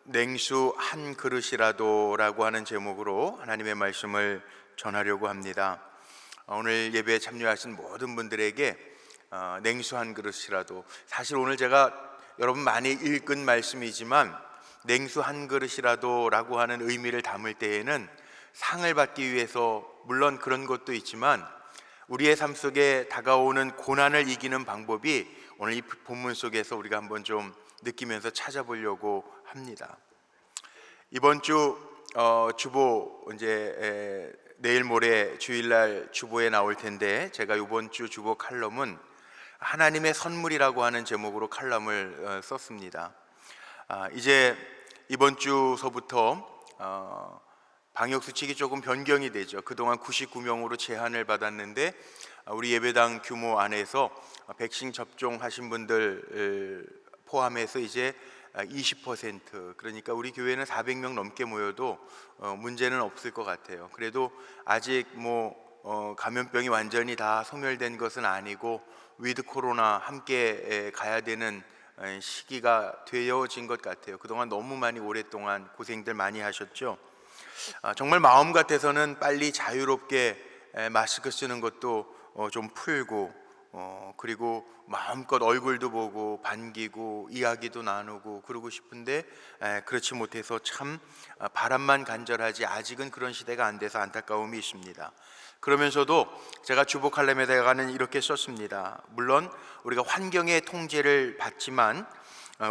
냉수 한 그릇이라도라고 하는 제목으로 하나님의 말씀을 전하려고 합니다. 오늘 예배에 참여하신 모든 분들에게 냉수 한 그릇이라도, 사실 오늘 제가 여러분 많이 읽은 말씀이지만 냉수 한 그릇이라도라고 하는 의미를 담을 때에는 상을 받기 위해서, 물론 그런 것도 있지만 우리의 삶 속에 다가오는 고난을 이기는 방법이 오늘 이 본문 속에서 우리가 한번 좀 느끼면서 찾아보려고 합니다. 이번 주 주보, 이제 내일 모레 주일날 주보에 나올 텐데, 제가 이번 주 주보 칼럼은 하나님의 선물이라고 하는 제목으로 칼럼을 썼습니다. 이제 이번 주서부터 방역수칙이 조금 변경이 되죠. 그동안 99명으로 제한을 받았는데 우리 예배당 규모 안에서 백신 접종하신 분들 포함해서 이제 20%, 그러니까 우리 교회는 400명 넘게 모여도 문제는 없을 것 같아요. 그래도 아직 감염병이 완전히 다 소멸된 것은 아니고 위드 코로나 함께 가야 되는 시기가 되어진 것 같아요. 그동안 너무 많이 오랫동안 고생들 많이 하셨죠. 정말 마음 같아서는 빨리 자유롭게 마스크 쓰는 것도 좀 풀고, 그리고 마음껏 얼굴도 보고 반기고 이야기도 나누고 그러고 싶은데 그렇지 못해서 참 바람만 간절하지 아직은 그런 시대가 안 돼서 안타까움이 있습니다. 그러면서도 제가 주보 칼럼에다가는 이렇게 썼습니다. 물론 우리가 환경의 통제를 받지만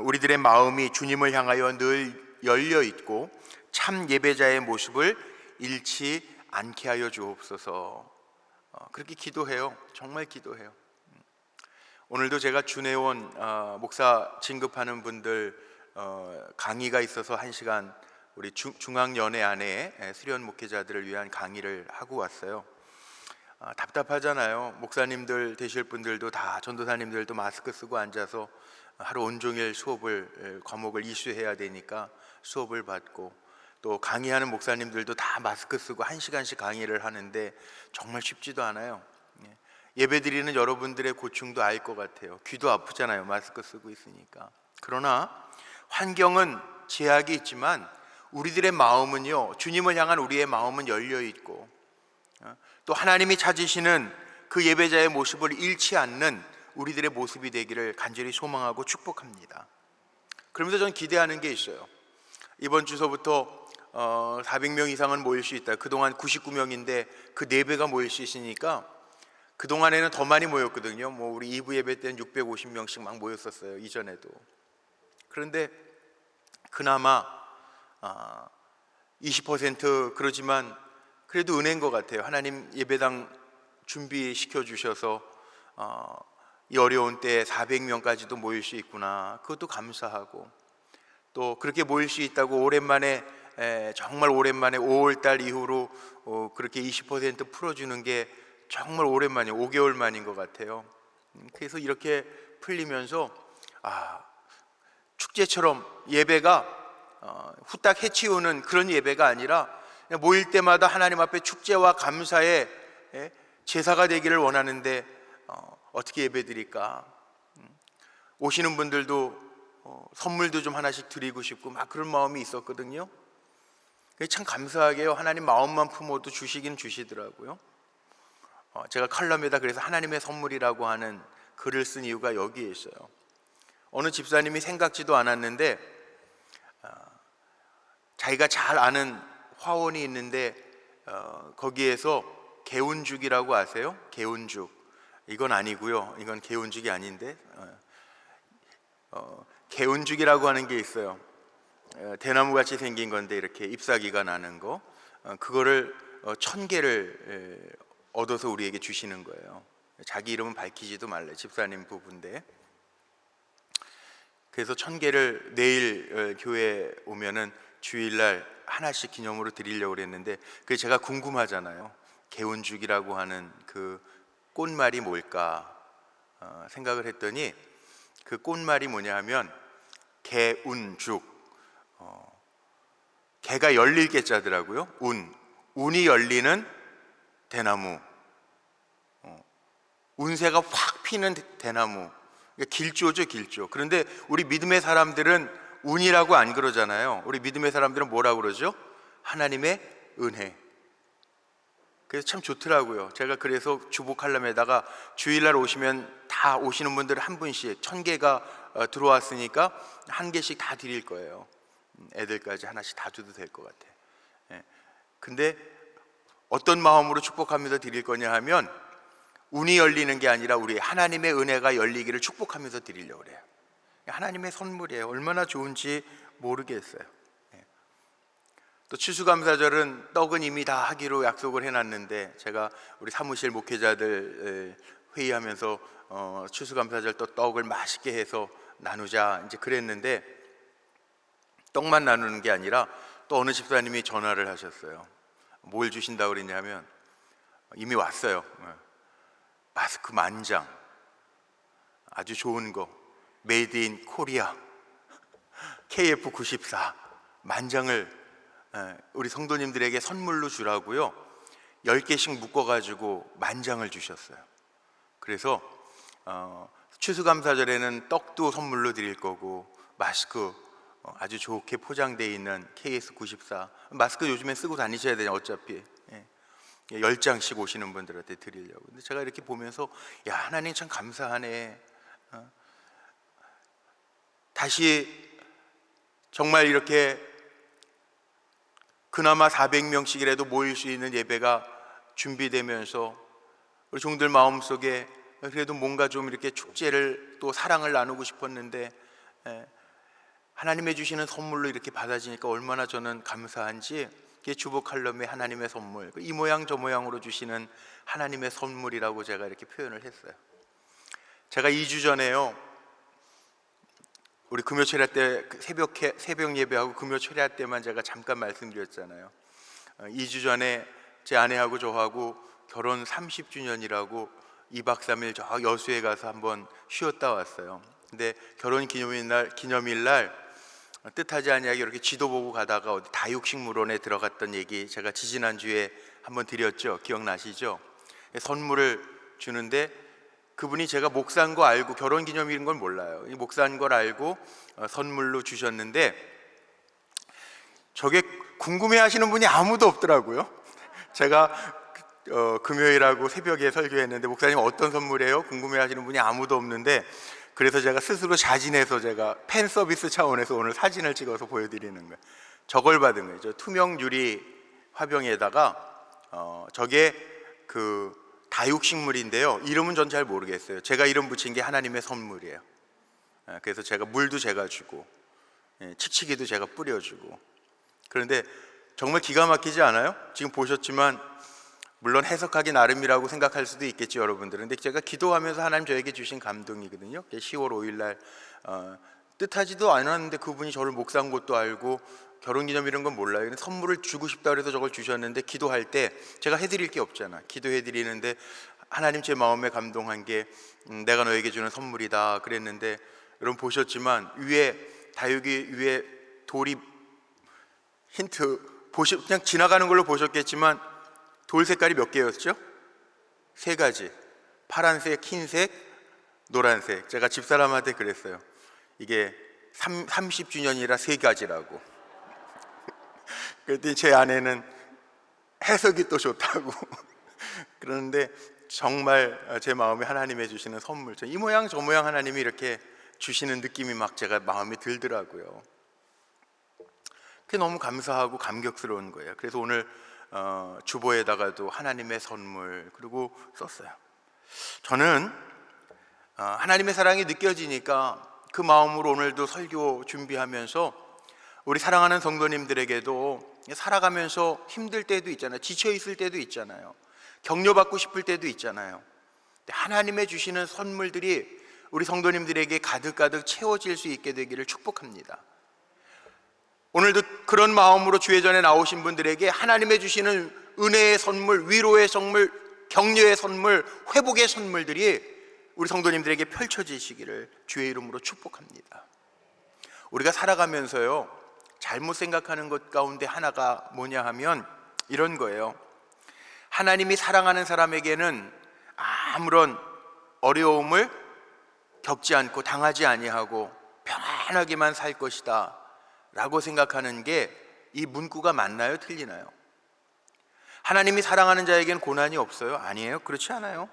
우리들의 마음이 주님을 향하여 늘 열려 있고 참 예배자의 모습을 잃지 않게 하여 주옵소서. 그렇게 기도해요. 정말 기도해요. 오늘도 제가 주내원 목사 진급하는 분들 강의가 있어서 1시간 우리 중앙연회 안에 수련 목회자들을 위한 강의를 하고 왔어요. 답답하잖아요. 목사님들 되실 분들도 다, 전도사님들도 마스크 쓰고 앉아서 하루 온종일 과목을 이수해야 되니까 수업을 받고, 또 강의하는 목사님들도 다 마스크 쓰고 1시간씩 강의를 하는데 정말 쉽지도 않아요. 예배드리는 여러분들의 고충도 알 것 같아요. 귀도 아프잖아요, 마스크 쓰고 있으니까. 그러나 환경은 제약이 있지만 우리들의 마음은요, 주님을 향한 우리의 마음은 열려 있고, 또 하나님이 찾으시는 그 예배자의 모습을 잃지 않는 우리들의 모습이 되기를 간절히 소망하고 축복합니다. 그러면서 저는 기대하는 게 있어요. 이번 주서부터 400명 이상은 모일 수 있다. 그동안 99명인데 그 4배가 모일 수 있으니까, 그동안에는 더 많이 모였거든요. 우리 2부 예배 때는 650명씩 막 모였었어요, 이전에도. 그런데 그나마 20% 그러지만 그래도 은혜인 것 같아요. 하나님 예배당 준비시켜 주셔서 이 어려운 때에 400명까지도 모일 수 있구나, 그것도 감사하고, 또 그렇게 모일 수 있다고 오랜만에, 정말 오랜만에 5월달 이후로 그렇게 20% 풀어주는 게 정말 오랜만이에요. 5개월 만인 것 같아요. 그래서 이렇게 풀리면서 축제처럼 예배가 후딱 해치우는 그런 예배가 아니라 모일 때마다 하나님 앞에 축제와 감사의 제사가 되기를 원하는데 어떻게 예배드릴까? 오시는 분들도 선물도 좀 하나씩 드리고 싶고 막 그런 마음이 있었거든요. 참 감사하게요, 하나님 마음만 품어도 주시긴 주시더라고요. 제가 칼럼에다 그래서 하나님의 선물이라고 하는 글을 쓴 이유가 여기에 있어요. 어느 집사님이 생각지도 않았는데 자기가 잘 아는 화원이 있는데 거기에서 개운죽이라고 아세요? 개운죽. 이건 아니고요, 이건 개운죽이 아닌데 개운죽이라고 하는 게 있어요. 대나무같이 생긴 건데 이렇게 잎사귀가 나는 거, 그거를 1000개를 얻어서 우리에게 주시는 거예요. 자기 이름은 밝히지도 말래, 집사님 부부인데. 그래서 1000개를 내일 교회에 오면은 주일날 하나씩 기념으로 드리려고 그랬는데, 그게 제가 궁금하잖아요. 개운죽이라고 하는 그 꽃말이 뭘까 생각을 했더니, 그 꽃말이 뭐냐 하면 개운죽, 개가 열릴 개자더라고요. 운이 열리는 대나무, 운세가 확 피는 대나무, 길조죠, 길조. 그런데 우리 믿음의 사람들은 운이라고 안 그러잖아요. 우리 믿음의 사람들은 뭐라고 그러죠? 하나님의 은혜. 그래서 참 좋더라고요. 제가 그래서 주보 칼럼에다가 주일날 오시면 다 오시는 분들 한 분씩 1000개가 들어왔으니까 한 개씩 다 드릴 거예요. 애들까지 하나씩 다 줘도 될 것 같아요. 근데 어떤 마음으로 축복하면서 드릴 거냐 하면 운이 열리는 게 아니라 우리 하나님의 은혜가 열리기를 축복하면서 드리려고 그래요. 하나님의 선물이에요. 얼마나 좋은지 모르겠어요. 또 추수감사절은 떡은 이미 다 하기로 약속을 해놨는데, 제가 우리 사무실 목회자들 회의하면서 추수감사절 또 떡을 맛있게 해서 나누자 이제 그랬는데, 떡만 나누는 게 아니라 또 어느 집사님이 전화를 하셨어요. 뭘 주신다고 그랬냐면 이미 왔어요. 마스크 만장, 아주 좋은 거, 메이드 인 코리아 KF94 만장을 우리 성도님들에게 선물로 주라고요. 10개씩 묶어가지고 만장을 주셨어요. 그래서 추수감사절에는 떡도 선물로 드릴 거고, 마스크 아주 좋게 포장되어 있는 KS94 마스크 요즘엔 쓰고 다니셔야 돼요. 어차피 10장씩 오시는 분들한테 드리려고. 근데 제가 이렇게 보면서 야, 하나님 참 감사하네. 다시 정말 이렇게 그나마 400명씩이라도 모일 수 있는 예배가 준비되면서 우리 종들 마음속에 그래도 뭔가 좀 이렇게 축제를 또 사랑을 나누고 싶었는데, 하나님의 주시는 선물로 이렇게 받아지니까 얼마나 저는 감사한지, 이게 주보 칼럼의 하나님의 선물, 이 모양 저 모양으로 주시는 하나님의 선물이라고 제가 이렇게 표현을 했어요. 제가 2주 전에요, 우리 금요 철야 때 새벽 예배하고 금요 철야 때만 제가 잠깐 말씀드렸잖아요. 2주 전에 제 아내하고 저하고 결혼 30주년이라고 2박 3일 저 여수에 가서 한번 쉬었다 왔어요. 근데 결혼 기념일날 뜻하지 아니하게 이렇게 지도 보고 가다가 어디 다육식물원에 들어갔던 얘기 제가 지지난주에 한번 드렸죠. 기억나시죠? 선물을 주는데 그분이 제가 목사인 거 알고, 결혼 기념일인 걸 몰라요. 목사인 걸 알고 선물로 주셨는데, 저게 궁금해 하시는 분이 아무도 없더라고요. 제가 금요일하고 새벽에 설교했는데 목사님 어떤 선물이에요? 궁금해 하시는 분이 아무도 없는데, 그래서 제가 스스로 자진해서 제가 팬 서비스 차원에서 오늘 사진을 찍어서 보여드리는 거예요. 저걸 받은 거예요. 저 투명 유리 화병에다가 저게 그 다육식물인데요, 이름은 전 잘 모르겠어요. 제가 이름 붙인 게 하나님의 선물이에요. 그래서 제가 물도 제가 주고 칙칙이도 제가 뿌려주고. 그런데 정말 기가 막히지 않아요? 지금 보셨지만 물론 해석하기 나름이라고 생각할 수도 있겠죠, 여러분들은. 근데 제가 기도하면서 하나님 저에게 주신 감동이거든요. 10월 5일 날 뜻하지도 않았는데 그분이 저를 목사인 것도 알고 결혼기념 이런 건 몰라요. 선물을 주고 싶다 그래서 저걸 주셨는데, 기도할 때 제가 해드릴 게 없잖아. 기도해드리는데 하나님 제 마음에 감동한 게 내가 너에게 주는 선물이다 그랬는데, 여러분 보셨지만 위에 다육이 위에 돌이 힌트 그냥 지나가는 걸로 보셨겠지만 돌 색깔이 몇 개였죠? 3가지. 파란색, 흰색, 노란색. 제가 집사람한테 그랬어요. 이게 30주년이라 3가지라고. 그랬더니 제 아내는 해석이 또 좋다고 그러는데, 정말 제 마음에 하나님이 주시는 선물, 이 모양 저 모양 하나님이 이렇게 주시는 느낌이 막 제가 마음에 들더라고요. 그게 너무 감사하고 감격스러운 거예요. 그래서 오늘 주보에다가도 하나님의 선물 그리고 썼어요. 저는 하나님의 사랑이 느껴지니까 그 마음으로 오늘도 설교 준비하면서 우리 사랑하는 성도님들에게도 살아가면서 힘들 때도 있잖아요. 지쳐 있을 때도 있잖아요. 격려받고 싶을 때도 있잖아요. 하나님의 주시는 선물들이 우리 성도님들에게 가득가득 채워질 수 있게 되기를 축복합니다. 오늘도 그런 마음으로 주의 전에 나오신 분들에게 하나님의 주시는 은혜의 선물, 위로의 선물, 격려의 선물, 회복의 선물들이 우리 성도님들에게 펼쳐지시기를 주의 이름으로 축복합니다. 우리가 살아가면서요, 잘못 생각하는 것 가운데 하나가 뭐냐 하면 이런 거예요. 하나님이 사랑하는 사람에게는 아무런 어려움을 겪지 않고 당하지 아니하고 편안하게만 살 것이다 라고 생각하는 게 이 문구가 맞나요? 틀리나요? 하나님이 사랑하는 자에겐 고난이 없어요? 아니에요? 그렇지 않아요.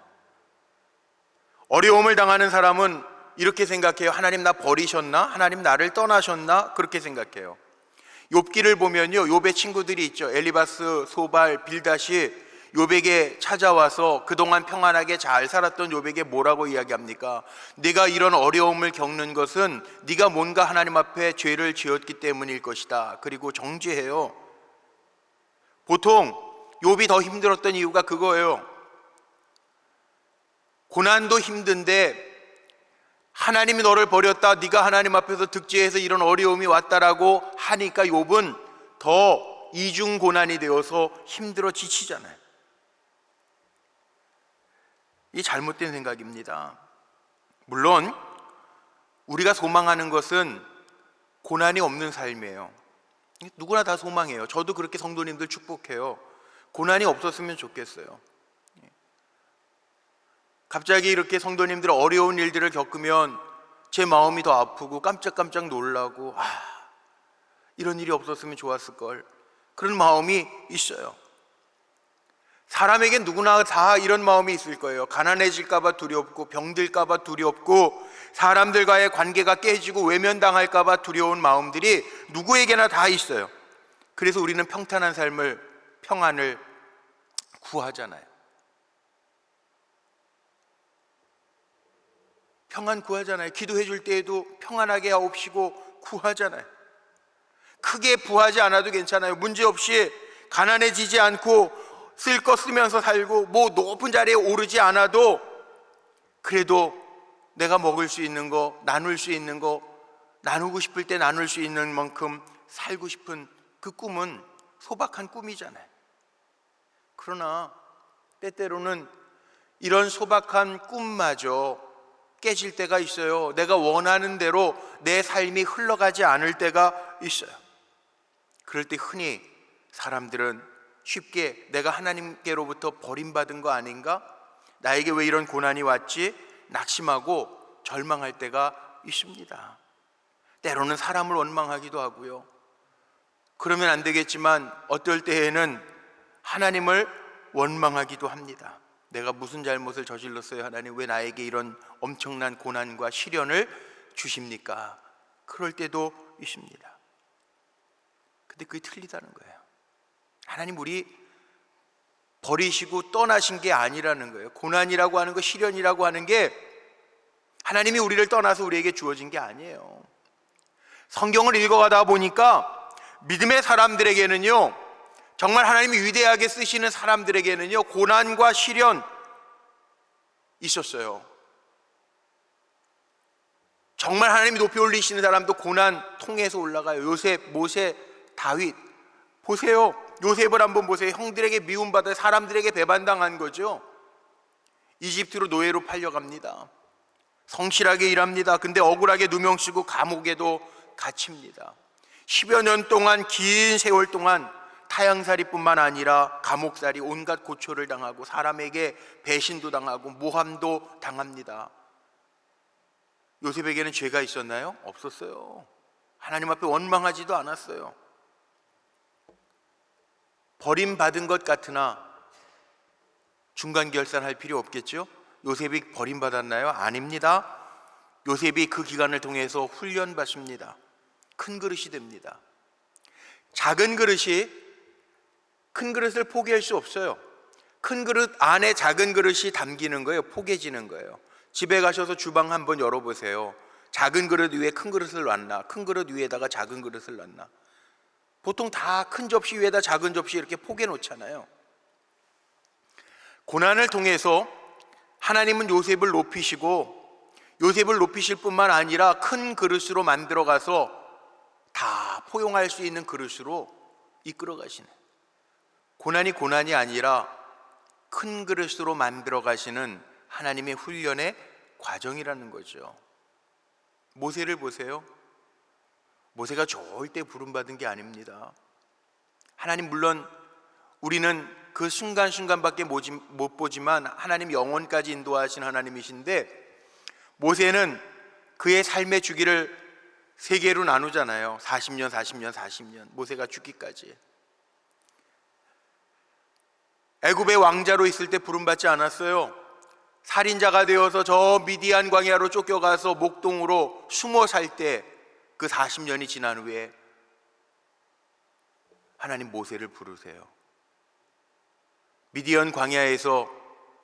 어려움을 당하는 사람은 이렇게 생각해요. 하나님 나 버리셨나? 하나님 나를 떠나셨나? 그렇게 생각해요. 욥기를 보면요, 욥의 친구들이 있죠. 엘리바스, 소발, 빌닷이 욥에게 찾아와서 그동안 평안하게 잘 살았던 욥에게 뭐라고 이야기합니까? 네가 이런 어려움을 겪는 것은 네가 뭔가 하나님 앞에 죄를 지었기 때문일 것이다. 그리고 정죄해요. 보통 욥이 더 힘들었던 이유가 그거예요. 고난도 힘든데 하나님이 너를 버렸다, 네가 하나님 앞에서 득죄해서 이런 어려움이 왔다라고 하니까 욥은 더 이중 고난이 되어서 힘들어 지치잖아요. 이 잘못된 생각입니다. 물론 우리가 소망하는 것은 고난이 없는 삶이에요. 누구나 다 소망해요. 저도 그렇게 성도님들 축복해요. 고난이 없었으면 좋겠어요. 갑자기 이렇게 성도님들 어려운 일들을 겪으면 제 마음이 더 아프고 깜짝깜짝 놀라고, 이런 일이 없었으면 좋았을걸, 그런 마음이 있어요. 사람에겐 누구나 다 이런 마음이 있을 거예요. 가난해질까봐 두렵고, 병들까봐 두렵고, 사람들과의 관계가 깨지고 외면당할까봐 두려운 마음들이 누구에게나 다 있어요. 그래서 우리는 평탄한 삶을, 평안을 구하잖아요. 평안 구하잖아요. 기도해 줄 때에도 평안하게 하옵시고 구하잖아요. 크게 부하지 않아도 괜찮아요. 문제없이 가난해지지 않고 쓸 거 쓰면서 살고 뭐 높은 자리에 오르지 않아도 그래도 내가 먹을 수 있는 거, 나눌 수 있는 거, 나누고 싶을 때 나눌 수 있는 만큼 살고 싶은 그 꿈은 소박한 꿈이잖아요. 그러나 때때로는 이런 소박한 꿈마저 깨질 때가 있어요. 내가 원하는 대로 내 삶이 흘러가지 않을 때가 있어요. 그럴 때 흔히 사람들은 쉽게 내가 하나님께로부터 버림받은 거 아닌가? 나에게 왜 이런 고난이 왔지? 낙심하고 절망할 때가 있습니다. 때로는 사람을 원망하기도 하고요. 그러면 안 되겠지만 어떨 때에는 하나님을 원망하기도 합니다. 내가 무슨 잘못을 저질렀어요? 하나님 왜 나에게 이런 엄청난 고난과 시련을 주십니까? 그럴 때도 있습니다. 근데 그게 틀리다는 거예요. 하나님 우리 버리시고 떠나신 게 아니라는 거예요. 고난이라고 하는 거, 시련이라고 하는 게 하나님이 우리를 떠나서 우리에게 주어진 게 아니에요. 성경을 읽어가다 보니까 믿음의 사람들에게는요, 정말 하나님이 위대하게 쓰시는 사람들에게는요, 고난과 시련 있었어요. 정말 하나님이 높이 올리시는 사람도 고난 통해서 올라가요. 요셉, 모세, 다윗 보세요. 요셉을 한번 보세요. 형들에게 미움받아 사람들에게 배반당한 거죠. 이집트로 노예로 팔려갑니다. 성실하게 일합니다. 근데 억울하게 누명쓰고 감옥에도 갇힙니다. 10여 년 동안, 긴 세월 동안 타향살이뿐만 아니라 감옥살이, 온갖 고초를 당하고 사람에게 배신도 당하고 모함도 당합니다. 요셉에게는 죄가 있었나요? 없었어요. 하나님 앞에 원망하지도 않았어요. 버림받은 것 같으나 중간 결산할 필요 없겠죠? 요셉이 버림받았나요? 아닙니다. 요셉이 그 기간을 통해서 훈련받습니다. 큰 그릇이 됩니다. 작은 그릇이 큰 그릇을 포기할 수 없어요. 큰 그릇 안에 작은 그릇이 담기는 거예요. 포개지는 거예요. 집에 가셔서 주방 한번 열어보세요. 작은 그릇 위에 큰 그릇을 놨나, 큰 그릇 위에다가 작은 그릇을 놨나. 보통 다 큰 접시 위에다 작은 접시 이렇게 포개 놓잖아요. 고난을 통해서 하나님은 요셉을 높이시고, 요셉을 높이실 뿐만 아니라 큰 그릇으로 만들어 가서 다 포용할 수 있는 그릇으로 이끌어 가시는, 고난이 아니라 큰 그릇으로 만들어 가시는 하나님의 훈련의 과정이라는 거죠. 모세를 보세요. 모세가 좋을 때 부름받은 게 아닙니다. 하나님, 물론 우리는 그 순간순간밖에 못 보지만 하나님 영원까지 인도하신 하나님이신데, 모세는 그의 삶의 주기를 세 개로 나누잖아요. 40년, 40년, 40년. 모세가 죽기까지. 애굽의 왕자로 있을 때 부름받지 않았어요. 살인자가 되어서 저 미디안 광야로 쫓겨가서 목동으로 숨어 살 때 그 40년이 지난 후에 하나님 모세를 부르세요. 미디안 광야에서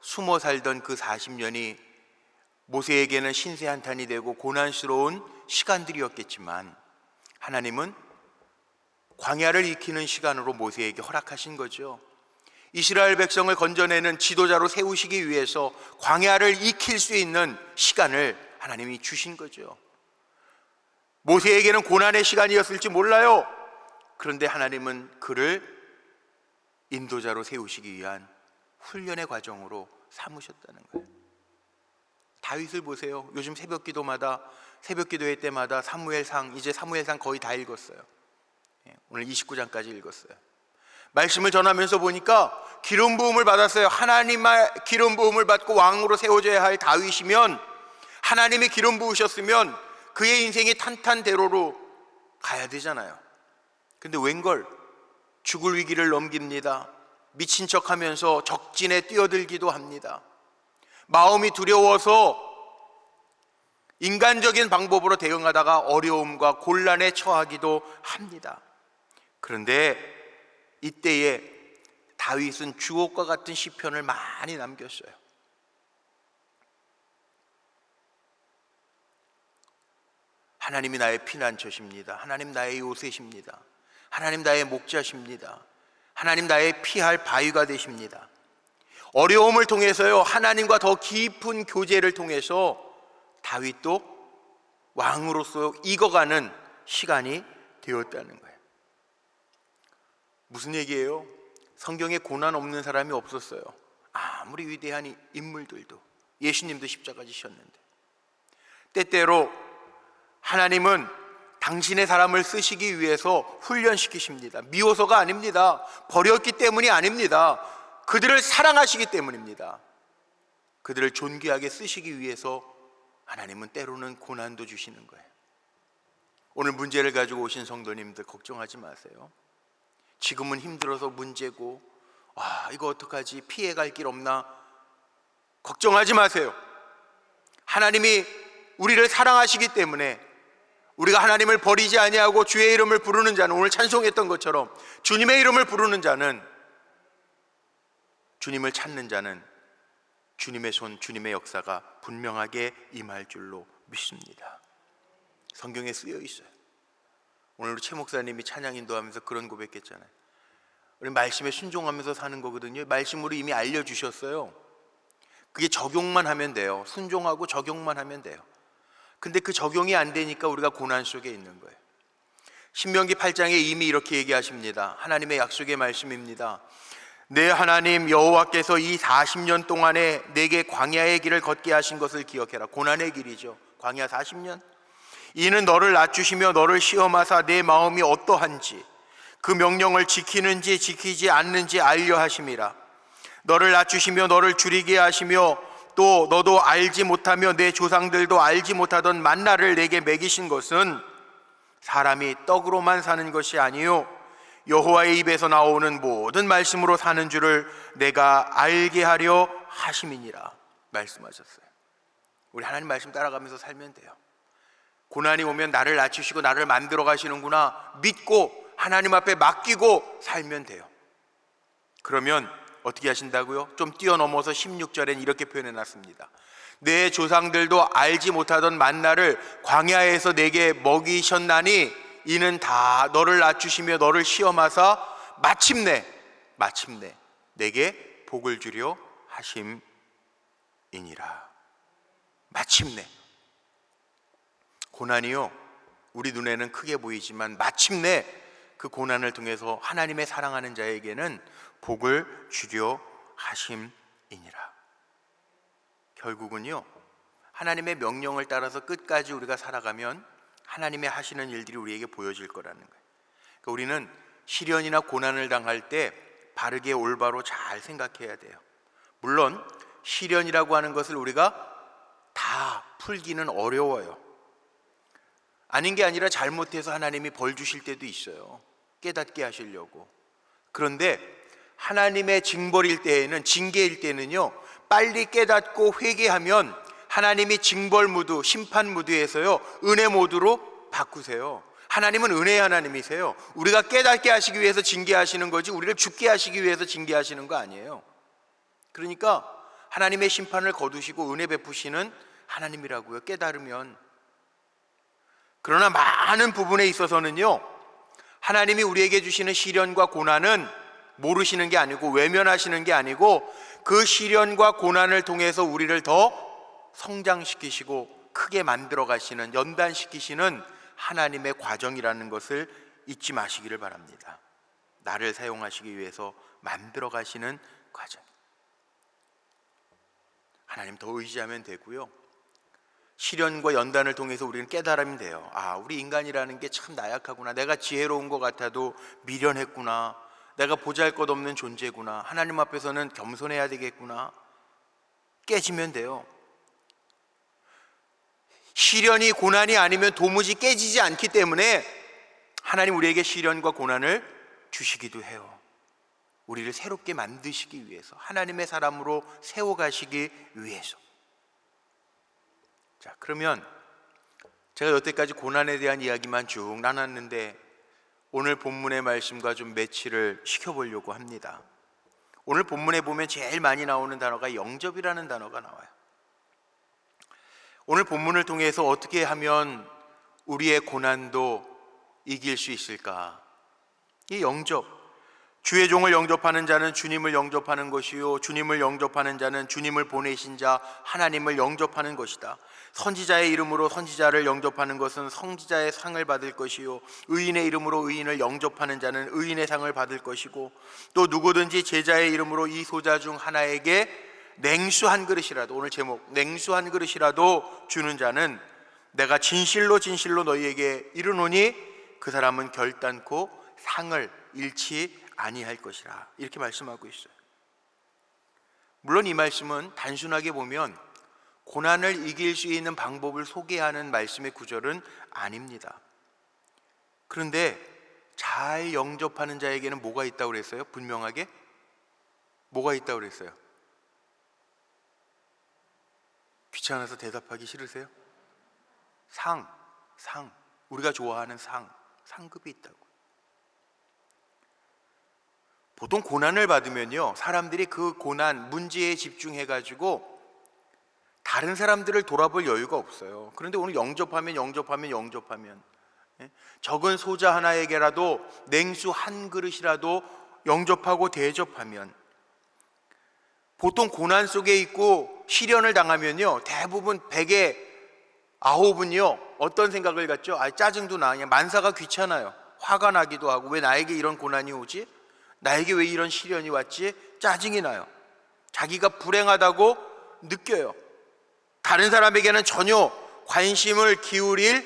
숨어 살던 그 40년이 모세에게는 신세 한탄이 되고 고난스러운 시간들이었겠지만 하나님은 광야를 익히는 시간으로 모세에게 허락하신 거죠. 이스라엘 백성을 건져내는 지도자로 세우시기 위해서 광야를 익힐 수 있는 시간을 하나님이 주신 거죠. 모세에게는 고난의 시간이었을지 몰라요. 그런데 하나님은 그를 인도자로 세우시기 위한 훈련의 과정으로 삼으셨다는 거예요. 다윗을 보세요. 요즘 새벽 기도회 때마다 사무엘상, 이제 사무엘상 거의 다 읽었어요. 오늘 29장까지 읽었어요. 말씀을 전하면서 보니까 기름 부음을 받았어요. 하나님의 기름 부음을 받고 왕으로 세워져야 할 다윗이면, 하나님이 기름 부으셨으면 그의 인생이 탄탄대로로 가야 되잖아요. 근데 웬걸 죽을 위기를 넘깁니다. 미친 척하면서 적진에 뛰어들기도 합니다. 마음이 두려워서 인간적인 방법으로 대응하다가 어려움과 곤란에 처하기도 합니다. 그런데 이때에 다윗은 주옥과 같은 시편을 많이 남겼어요. 하나님이 나의 피난처십니다. 하나님 나의 요새십니다. 하나님 나의 목자십니다. 하나님 나의 피할 바위가 되십니다. 어려움을 통해서요, 하나님과 더 깊은 교제를 통해서 다윗도 왕으로서 익어가는 시간이 되었다는 거예요. 무슨 얘기예요? 성경에 고난 없는 사람이 없었어요. 아무리 위대한 인물들도. 예수님도 십자가 지셨는데. 때때로 하나님은 당신의 사람을 쓰시기 위해서 훈련시키십니다. 미워서가 아닙니다. 버렸기 때문이 아닙니다. 그들을 사랑하시기 때문입니다. 그들을 존귀하게 쓰시기 위해서 하나님은 때로는 고난도 주시는 거예요. 오늘 문제를 가지고 오신 성도님들 걱정하지 마세요. 지금은 힘들어서 문제고, 이거 어떡하지? 피해갈 길 없나? 걱정하지 마세요. 하나님이 우리를 사랑하시기 때문에 우리가 하나님을 버리지 아니하고 주의 이름을 부르는 자는, 오늘 찬송했던 것처럼 주님의 이름을 부르는 자는, 주님을 찾는 자는 주님의 손, 주님의 역사가 분명하게 임할 줄로 믿습니다. 성경에 쓰여 있어요. 오늘 최 목사님이 찬양 인도하면서 그런 고백했잖아요. 우리 말씀에 순종하면서 사는 거거든요. 말씀으로 이미 알려주셨어요. 그게 적용만 하면 돼요. 순종하고 적용만 하면 돼요. 근데 그 적용이 안 되니까 우리가 고난 속에 있는 거예요. 신명기 8장에 이미 이렇게 얘기하십니다. 하나님의 약속의 말씀입니다. 내 하나님 여호와께서 이 40년 동안에 내게 광야의 길을 걷게 하신 것을 기억해라. 고난의 길이죠. 광야 40년. 이는 너를 낮추시며 너를 시험하사 내 마음이 어떠한지 그 명령을 지키는지 지키지 않는지 알려 하심이라. 너를 낮추시며 너를 줄이게 하시며 또 너도 알지 못하며 내 조상들도 알지 못하던 만나를 내게 먹이신 것은 사람이 떡으로만 사는 것이 아니요 여호와의 입에서 나오는 모든 말씀으로 사는 줄을 내가 알게 하려 하심이니라 말씀하셨어요. 우리 하나님 말씀 따라가면서 살면 돼요. 고난이 오면 나를 낮추시고 나를 만들어 가시는구나 믿고 하나님 앞에 맡기고 살면 돼요. 그러면 어떻게 하신다고요? 좀 뛰어넘어서 16절엔 이렇게 표현해 놨습니다. 내 조상들도 알지 못하던 만나를 광야에서 내게 먹이셨나니 이는 다 너를 낮추시며 너를 시험하사 마침내 내게 복을 주려 하심이니라. 마침내. 고난이요 우리 눈에는 크게 보이지만 마침내 그 고난을 통해서 하나님의 사랑하는 자에게는 복을 주려 하심이니라. 결국은요 하나님의 명령을 따라서 끝까지 우리가 살아가면 하나님의 하시는 일들이 우리에게 보여질 거라는 거예요. 그러니까 우리는 시련이나 고난을 당할 때 바르게 올바로 잘 생각해야 돼요. 물론 시련이라고 하는 것을 우리가 다 풀기는 어려워요. 아닌 게 아니라 잘못해서 하나님이 벌 주실 때도 있어요. 깨닫게 하시려고. 그런데 하나님의 징벌일 때에는, 징계일 때는요, 빨리 깨닫고 회개하면 하나님이 징벌 무드, 심판 무드에서요 은혜 모드로 바꾸세요. 하나님은 은혜의 하나님이세요. 우리가 깨닫게 하시기 위해서 징계하시는 거지 우리를 죽게 하시기 위해서 징계하시는 거 아니에요. 그러니까 하나님의 심판을 거두시고 은혜 베푸시는 하나님이라고요, 깨달으면. 그러나 많은 부분에 있어서는요, 하나님이 우리에게 주시는 시련과 고난은 모르시는 게 아니고 외면하시는 게 아니고 그 시련과 고난을 통해서 우리를 더 성장시키시고 크게 만들어 가시는, 연단시키시는 하나님의 과정이라는 것을 잊지 마시기를 바랍니다. 나를 사용하시기 위해서 만들어 가시는 과정. 하나님 더 의지하면 되고요, 시련과 연단을 통해서 우리는 깨달으면 돼요. 아, 우리 인간이라는 게 참 나약하구나. 내가 지혜로운 것 같아도 미련했구나. 내가 보잘것없는 존재구나. 하나님 앞에서는 겸손해야 되겠구나. 깨지면 돼요. 시련이 고난이 아니면 도무지 깨지지 않기 때문에 하나님 우리에게 시련과 고난을 주시기도 해요. 우리를 새롭게 만드시기 위해서, 하나님의 사람으로 세워가시기 위해서. 자, 그러면 제가 여태까지 고난에 대한 이야기만 쭉 나눴는데 오늘 본문의 말씀과 좀 매치를 시켜보려고 합니다. 오늘 본문에 보면 제일 많이 나오는 단어가 영접이라는 단어가 나와요. 오늘 본문을 통해서 어떻게 하면 우리의 고난도 이길 수 있을까? 이 영접, 주의 종을 영접하는 자는 주님을 영접하는 것이요, 주님을 영접하는 자는 주님을 보내신 자 하나님을 영접하는 것이다. 선지자의 이름으로 선지자를 영접하는 것은 선지자의 상을 받을 것이요, 의인의 이름으로 의인을 영접하는 자는 의인의 상을 받을 것이고, 또 누구든지 제자의 이름으로 이 소자 중 하나에게 냉수 한 그릇이라도, 오늘 제목 냉수 한 그릇이라도 주는 자는 내가 진실로 진실로 너희에게 이르노니 그 사람은 결단코 상을 잃지 아니할 것이라, 이렇게 말씀하고 있어요. 물론 이 말씀은 단순하게 보면 고난을 이길 수 있는 방법을 소개하는 말씀의 구절은 아닙니다. 그런데 잘 영접하는 자에게는 뭐가 있다고 그랬어요? 분명하게 뭐가 있다고 그랬어요? 귀찮아서 대답하기 싫으세요? 상, 우리가 좋아하는 상급이 있다고. 보통 고난을 받으면요, 사람들이 그 고난, 문제에 집중해가지고 다른 사람들을 돌아볼 여유가 없어요. 그런데 오늘 영접하면 적은 소자 하나에게라도 냉수 한 그릇이라도 영접하고 대접하면, 보통 고난 속에 있고 시련을 당하면요, 대부분 100에 9은요 어떤 생각을 갖죠? 짜증도 나, 그냥 만사가 귀찮아요. 화가 나기도 하고, 왜 나에게 이런 고난이 오지? 나에게 왜 이런 시련이 왔지? 짜증이 나요. 자기가 불행하다고 느껴요. 다른 사람에게는 전혀 관심을 기울일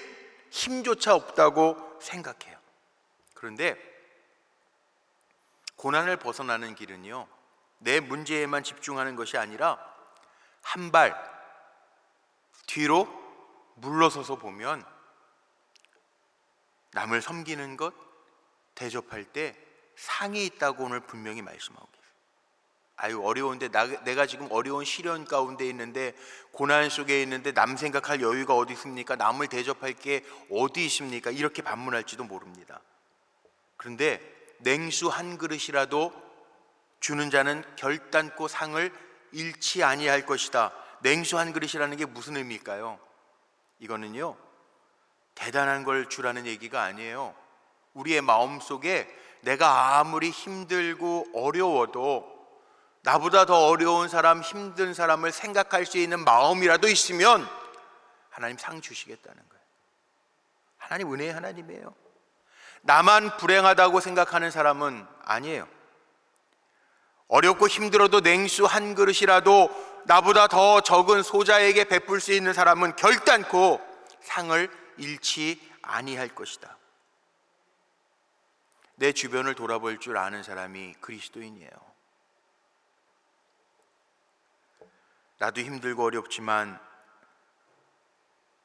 힘조차 없다고 생각해요. 그런데 고난을 벗어나는 길은요, 내 문제에만 집중하는 것이 아니라 한 발 뒤로 물러서서 보면 남을 섬기는 것, 대접할 때 상이 있다고 오늘 분명히 말씀하고 계세요. 아유, 어려운데 내가 지금 어려운 시련 가운데 있는데, 고난 속에 있는데 남 생각할 여유가 어디 있습니까? 남을 대접할 게 어디 있습니까? 이렇게 반문할지도 모릅니다. 그런데 냉수 한 그릇이라도 주는 자는 결단코 상을 잃지 아니할 것이다. 냉수 한 그릇이라는 게 무슨 의미일까요? 이거는요, 대단한 걸 주라는 얘기가 아니에요. 우리의 마음속에 내가 아무리 힘들고 어려워도 나보다 더 어려운 사람, 힘든 사람을 생각할 수 있는 마음이라도 있으면 하나님 상 주시겠다는 거예요. 하나님 은혜의 하나님이에요. 나만 불행하다고 생각하는 사람은 아니에요. 어렵고 힘들어도 냉수 한 그릇이라도 나보다 더 적은 소자에게 베풀 수 있는 사람은 결단코 상을 잃지 아니할 것이다. 내 주변을 돌아볼 줄 아는 사람이 그리스도인이에요. 나도 힘들고 어렵지만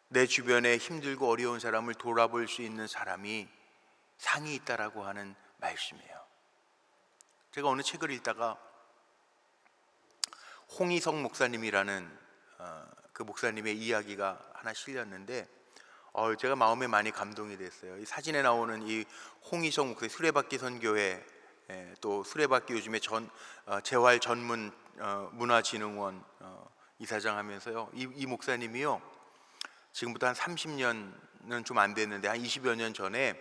내 주변에 힘들고 어려운 사람을 돌아볼 수 있는 사람이 상이 있다라고 하는 말씀이에요. 제가 어느 책을 읽다가 홍희석 목사님이라는 그 목사님의 이야기가 하나 실렸는데 제가 마음에 많이 감동이 됐어요. 이 사진에 나오는 이 홍희석 목사, 수레바퀴 선교회, 또 수레바퀴 요즘에 재활 전문 문화진흥원 이사장 하면서요, 이 목사님이요, 지금부터 한 30년은 좀 안 됐는데 한 20여 년 전에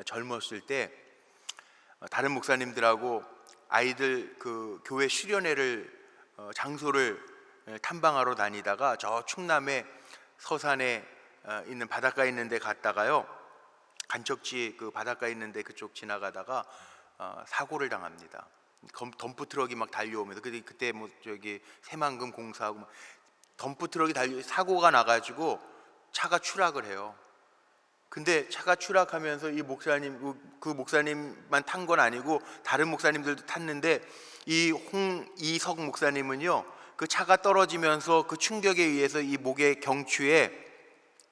젊었을 때 다른 목사님들하고 아이들 그 교회 수련회를 장소를 탐방하러 다니다가 저 충남의 서산에 있는 바닷가에 있는 데 갔다가요, 간척지 그 바닷가에 있는 데 그쪽 지나가다가 사고를 당합니다. 덤프 트럭이 막 달려오면서, 그때 뭐 저기 새만금 공사하고 막 덤프 트럭이 사고가 나가지고 차가 추락을 해요. 근데 차가 추락하면서 이 목사님, 그 목사님만 탄 건 아니고 다른 목사님들도 탔는데 이 홍이석 목사님은요, 그 차가 떨어지면서 그 충격에 의해서 이 목의 경추에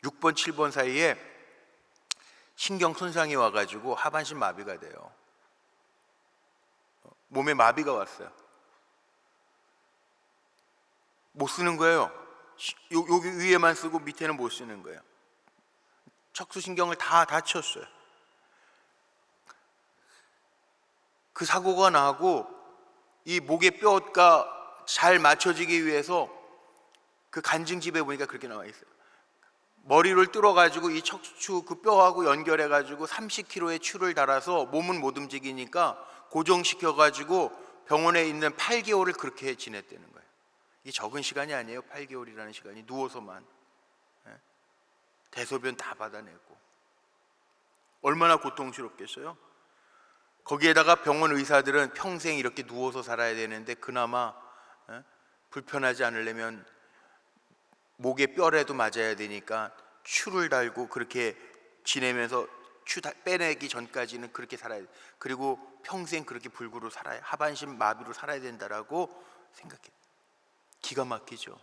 6번 7번 사이에 신경 손상이 와가지고 하반신 마비가 돼요. 몸에 마비가 왔어요. 못 쓰는 거예요. 여기 위에만 쓰고 밑에는 못 쓰는 거예요. 척수신경을 다 다쳤어요. 그 사고가 나고 이 목의 뼈가 잘 맞춰지기 위해서 그 간증집에 보니까 그렇게 나와 있어요. 머리를 뚫어가지고 이 척추 그 뼈하고 연결해가지고 30kg의 추를 달아서 몸은 못 움직이니까 고정시켜가지고 병원에 있는 8개월을 그렇게 지냈다는 거예요. 이게 적은 시간이 아니에요. 8개월이라는 시간이 누워서만 대소변 다 받아내고 얼마나 고통스럽겠어요. 거기에다가 병원 의사들은 평생 이렇게 누워서 살아야 되는데 그나마 불편하지 않으려면 목에 뼈라도 맞아야 되니까 추를 달고 그렇게 지내면서 추 빼내기 전까지는 그렇게 살아야 돼. 그리고 평생 그렇게 불구로 살아야, 하반신 마비로 살아야 된다라고 생각해. 기가 막히죠.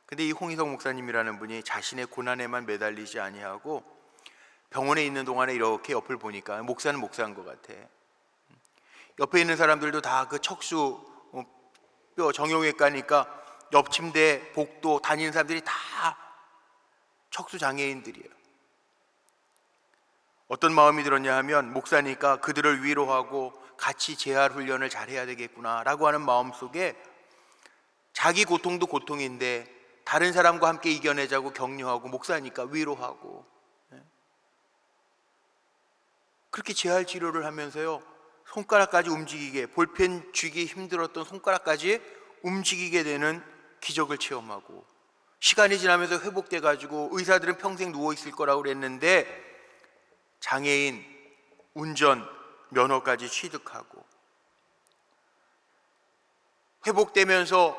근데 이 홍희석 목사님이라는 분이 자신의 고난에만 매달리지 아니하고 병원에 있는 동안에 이렇게 옆을 보니까 목사는 목사인 것 같아. 옆에 있는 사람들도 다 그 척수 뼈 정형외과니까 옆 침대 복도 다니는 사람들이 다 척수 장애인들이에요. 어떤 마음이 들었냐 하면 목사니까 그들을 위로하고 같이 재활 훈련을 잘 해야 되겠구나라고 하는 마음 속에 자기 고통도 고통인데 다른 사람과 함께 이겨내자고 격려하고 목사니까 위로하고 그렇게 재활 치료를 하면서요, 손가락까지 움직이게, 볼펜 쥐기 힘들었던 손가락까지 움직이게 되는 기적을 체험하고 시간이 지나면서 회복돼 가지고 의사들은 평생 누워 있을 거라고 그랬는데 장애인 운전 면허까지 취득하고 회복되면서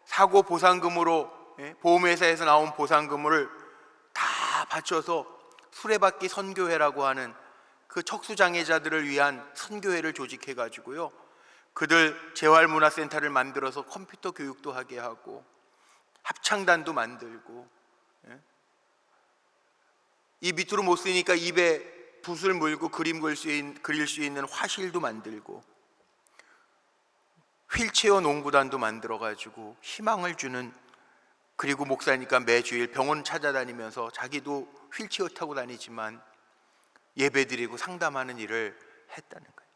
사고 보상금으로 보험회사에서 나온 보상금을 다 바쳐서 수레바퀴 선교회라고 하는 그 척수장애자들을 위한 선교회를 조직해 가지고요, 그들 재활문화센터를 만들어서 컴퓨터 교육도 하게 하고 합창단도 만들고, 이 밑으로 못 쓰니까 입에 붓을 물고 그릴 수 있는 화실도 만들고 휠체어 농구단도 만들어 가지고 희망을 주는, 그리고 목사니까 매주일 병원 찾아다니면서 자기도 휠체어 타고 다니지만 예배드리고 상담하는 일을 했다는 거예요.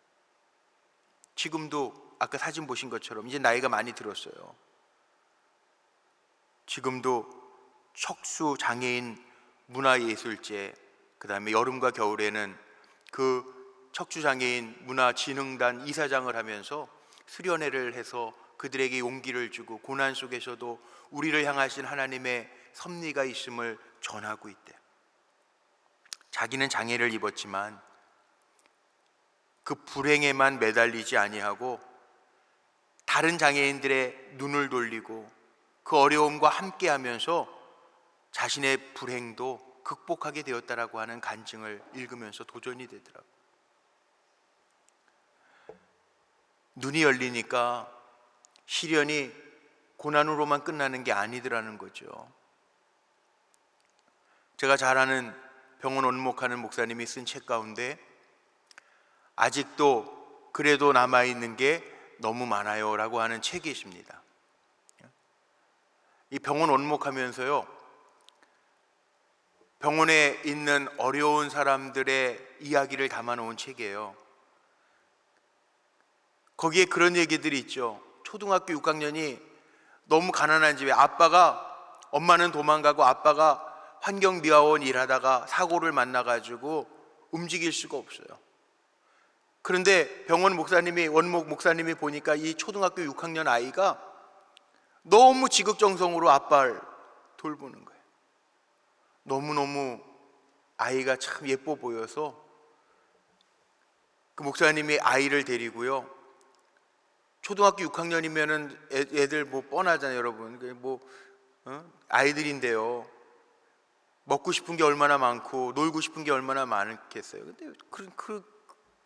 지금도 아까 사진 보신 것처럼 이제 나이가 많이 들었어요. 지금도 척수 장애인 문화예술제, 그 다음에 여름과 겨울에는 그 척추장애인 문화진흥단 이사장을 하면서 수련회를 해서 그들에게 용기를 주고 고난 속에서도 우리를 향하신 하나님의 섭리가 있음을 전하고 있대요. 자기는 장애를 입었지만 그 불행에만 매달리지 아니하고 다른 장애인들의 눈을 돌리고 그 어려움과 함께하면서 자신의 불행도 극복하게 되었다라고 하는 간증을 읽으면서 도전이 되더라고요. 눈이 열리니까 시련이 고난으로만 끝나는 게 아니더라는 거죠. 제가 잘 아는 병원 원목하는 목사님이 쓴 책 가운데 아직도 그래도 남아있는 게 너무 많아요 라고 하는 책이 있습니다. 이 병원 원목하면서요, 병원에 있는 어려운 사람들의 이야기를 담아놓은 책이에요. 거기에 그런 얘기들이 있죠. 초등학교 6학년이 너무 가난한 집에, 엄마는 도망가고 아빠가 환경미화원 일하다가 사고를 만나가지고 움직일 수가 없어요. 그런데 원목 목사님이 보니까 이 초등학교 6학년 아이가 너무 지극정성으로 아빠를 돌보는 거예요. 너무너무 아이가 참 예뻐 보여서 그 목사님이 아이를 데리고요, 초등학교 6학년이면은 애들 뭐 뻔하잖아요, 여러분. 아이들인데요, 먹고 싶은 게 얼마나 많고 놀고 싶은 게 얼마나 많겠어요. 근데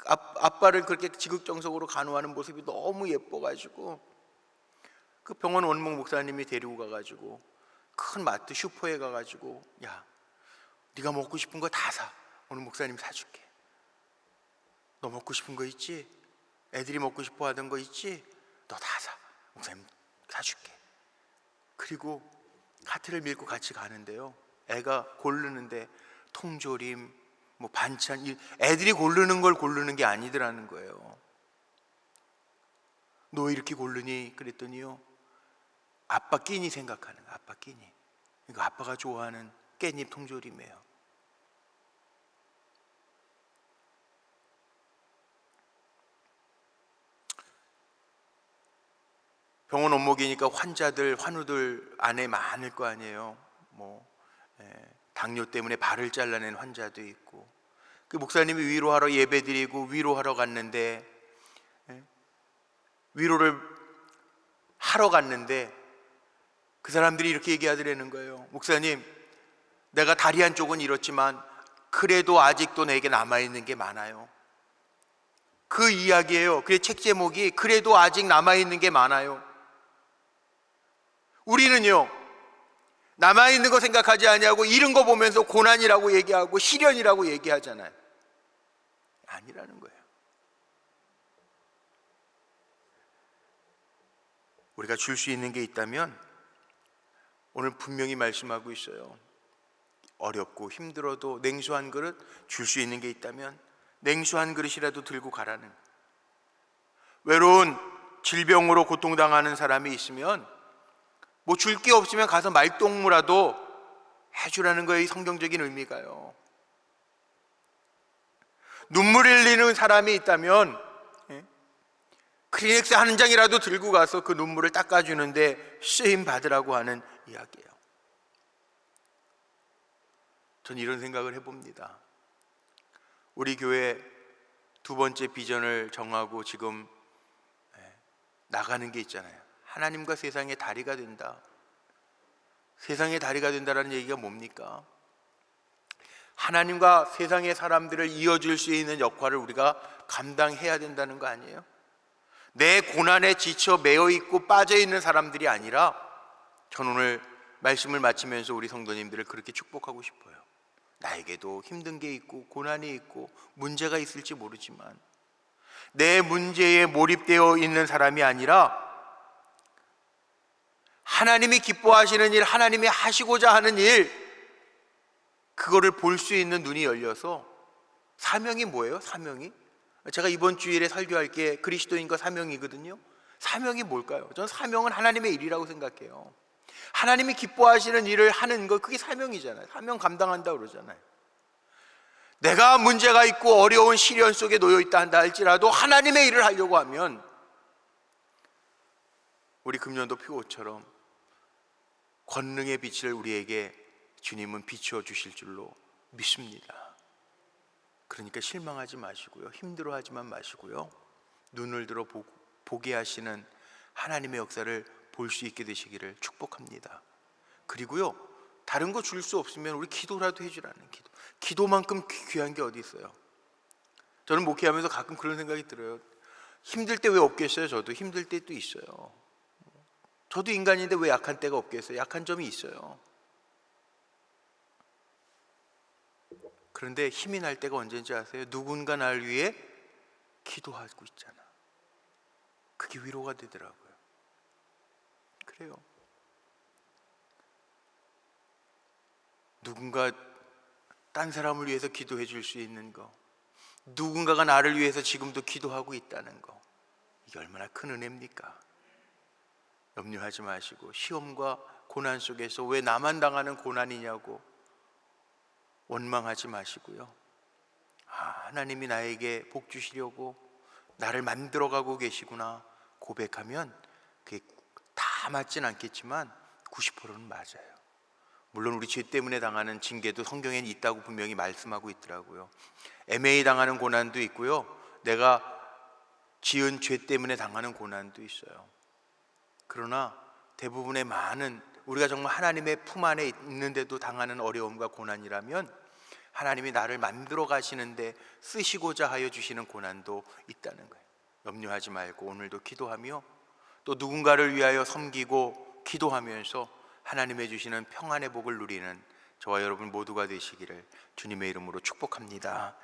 아빠를 그렇게 지극정성으로 간호하는 모습이 너무 예뻐가지고 그 병원 원목 목사님이 데리고 가가지고 큰 마트 슈퍼에 가가지고, 야, 네가 먹고 싶은 거 다 사. 오늘 목사님 사줄게. 너 먹고 싶은 거 있지? 애들이 먹고 싶어 하던 거 있지? 너 다 사. 목사님 사줄게. 그리고 카트를 밀고 같이 가는데요, 애가 고르는데 통조림, 뭐 반찬, 애들이 고르는 걸 고르는 게 아니더라는 거예요. 너 왜 이렇게 고르니? 그랬더니요, 아빠 끼니 생각하는 거야. 아빠 끼니. 이거 아빠가 좋아하는 깻잎 통조림이에요. 병원 원목이니까 환우들 안에 많을 거 아니에요. 당뇨 때문에 발을 잘라낸 환자도 있고. 그 목사님이 위로하러 예배드리고 위로하러 갔는데, 위로를 하러 갔는데 그 사람들이 이렇게 얘기하더라는 거예요. 목사님, 내가 다리 한쪽은 잃었지만 그래도 아직도 내게 남아있는 게 많아요. 그 이야기예요. 그 책 제목이 그래도 아직 남아있는 게 많아요. 우리는요, 남아있는 거 생각하지 아니하고 잃은 거 보면서 고난이라고 얘기하고 시련이라고 얘기하잖아요. 아니라는 거예요. 우리가 줄 수 있는 게 있다면 오늘 분명히 말씀하고 있어요. 어렵고 힘들어도 냉수 한 그릇 줄 수 있는 게 있다면 냉수 한 그릇이라도 들고 가라는, 외로운 질병으로 고통당하는 사람이 있으면 뭐 줄 게 없으면 가서 말동무라도 해주라는 거예요. 이 성경적인 의미가요. 눈물 흘리는 사람이 있다면 크리넥스 한 장이라도 들고 가서 그 눈물을 닦아주는데 쓰임 받으라고 하는 이야기예요. 전 이런 생각을 해봅니다. 우리 교회 두 번째 비전을 정하고 지금 나가는 게 있잖아요. 하나님과 세상의 다리가 된다. 세상의 다리가 된다는 얘기가 뭡니까? 하나님과 세상의 사람들을 이어줄 수 있는 역할을 우리가 감당해야 된다는 거 아니에요? 내 고난에 지쳐 매여 있고 빠져 있는 사람들이 아니라, 전 오늘 말씀을 마치면서 우리 성도님들을 그렇게 축복하고 싶어요. 나에게도 힘든 게 있고 고난이 있고 문제가 있을지 모르지만 내 문제에 몰입되어 있는 사람이 아니라 하나님이 기뻐하시는 일, 하나님이 하시고자 하는 일, 그거를 볼 수 있는 눈이 열려서, 사명이 뭐예요? 사명이? 제가 이번 주일에 설교할 게 그리스도인과 사명이거든요. 사명이 뭘까요? 저는 사명은 하나님의 일이라고 생각해요. 하나님이 기뻐하시는 일을 하는 거, 그게 사명이잖아요. 사명 감당한다고 그러잖아요. 내가 문제가 있고 어려운 시련 속에 놓여 있다 한다 할지라도 하나님의 일을 하려고 하면 우리 금년도 표어처럼 권능의 빛을 우리에게 주님은 비추어 주실 줄로 믿습니다. 그러니까 실망하지 마시고요, 힘들어하지만 마시고요, 눈을 들어 보게 하시는 하나님의 역사를 볼 수 있게 되시기를 축복합니다. 그리고요, 다른 거 줄 수 없으면 우리 기도라도 해주라는 기도. 기도만큼 귀한 게 어디 있어요? 저는 목회하면서 가끔 그런 생각이 들어요. 힘들 때 왜 없겠어요? 저도 힘들 때도 있어요. 저도 인간인데 왜 약한 때가 없겠어요? 약한 점이 있어요. 그런데 힘이 날 때가 언제인지 아세요? 누군가 날 위해 기도하고 있잖아. 그게 위로가 되더라고요. 그래요. 누군가 딴 사람을 위해서 기도해 줄 수 있는 거, 누군가가 나를 위해서 지금도 기도하고 있다는 거, 이게 얼마나 큰 은혜입니까? 염려하지 마시고, 시험과 고난 속에서 왜 나만 당하는 고난이냐고 원망하지 마시고요. 하나님이 나에게 복 주시려고 나를 만들어가고 계시구나 고백하면 그게 다 맞진 않겠지만 90%는 맞아요. 물론 우리 죄 때문에 당하는 징계도 성경에는 있다고 분명히 말씀하고 있더라고요. 애매히 당하는 고난도 있고요, 내가 지은 죄 때문에 당하는 고난도 있어요. 그러나 대부분의 많은, 우리가 정말 하나님의 품 안에 있는데도 당하는 어려움과 고난이라면 하나님이 나를 만들어 가시는데 쓰시고자 하여 주시는 고난도 있다는 거예요. 염려하지 말고 오늘도 기도하며 또 누군가를 위하여 섬기고 기도하면서 하나님의 주시는 평안의 복을 누리는 저와 여러분 모두가 되시기를 주님의 이름으로 축복합니다.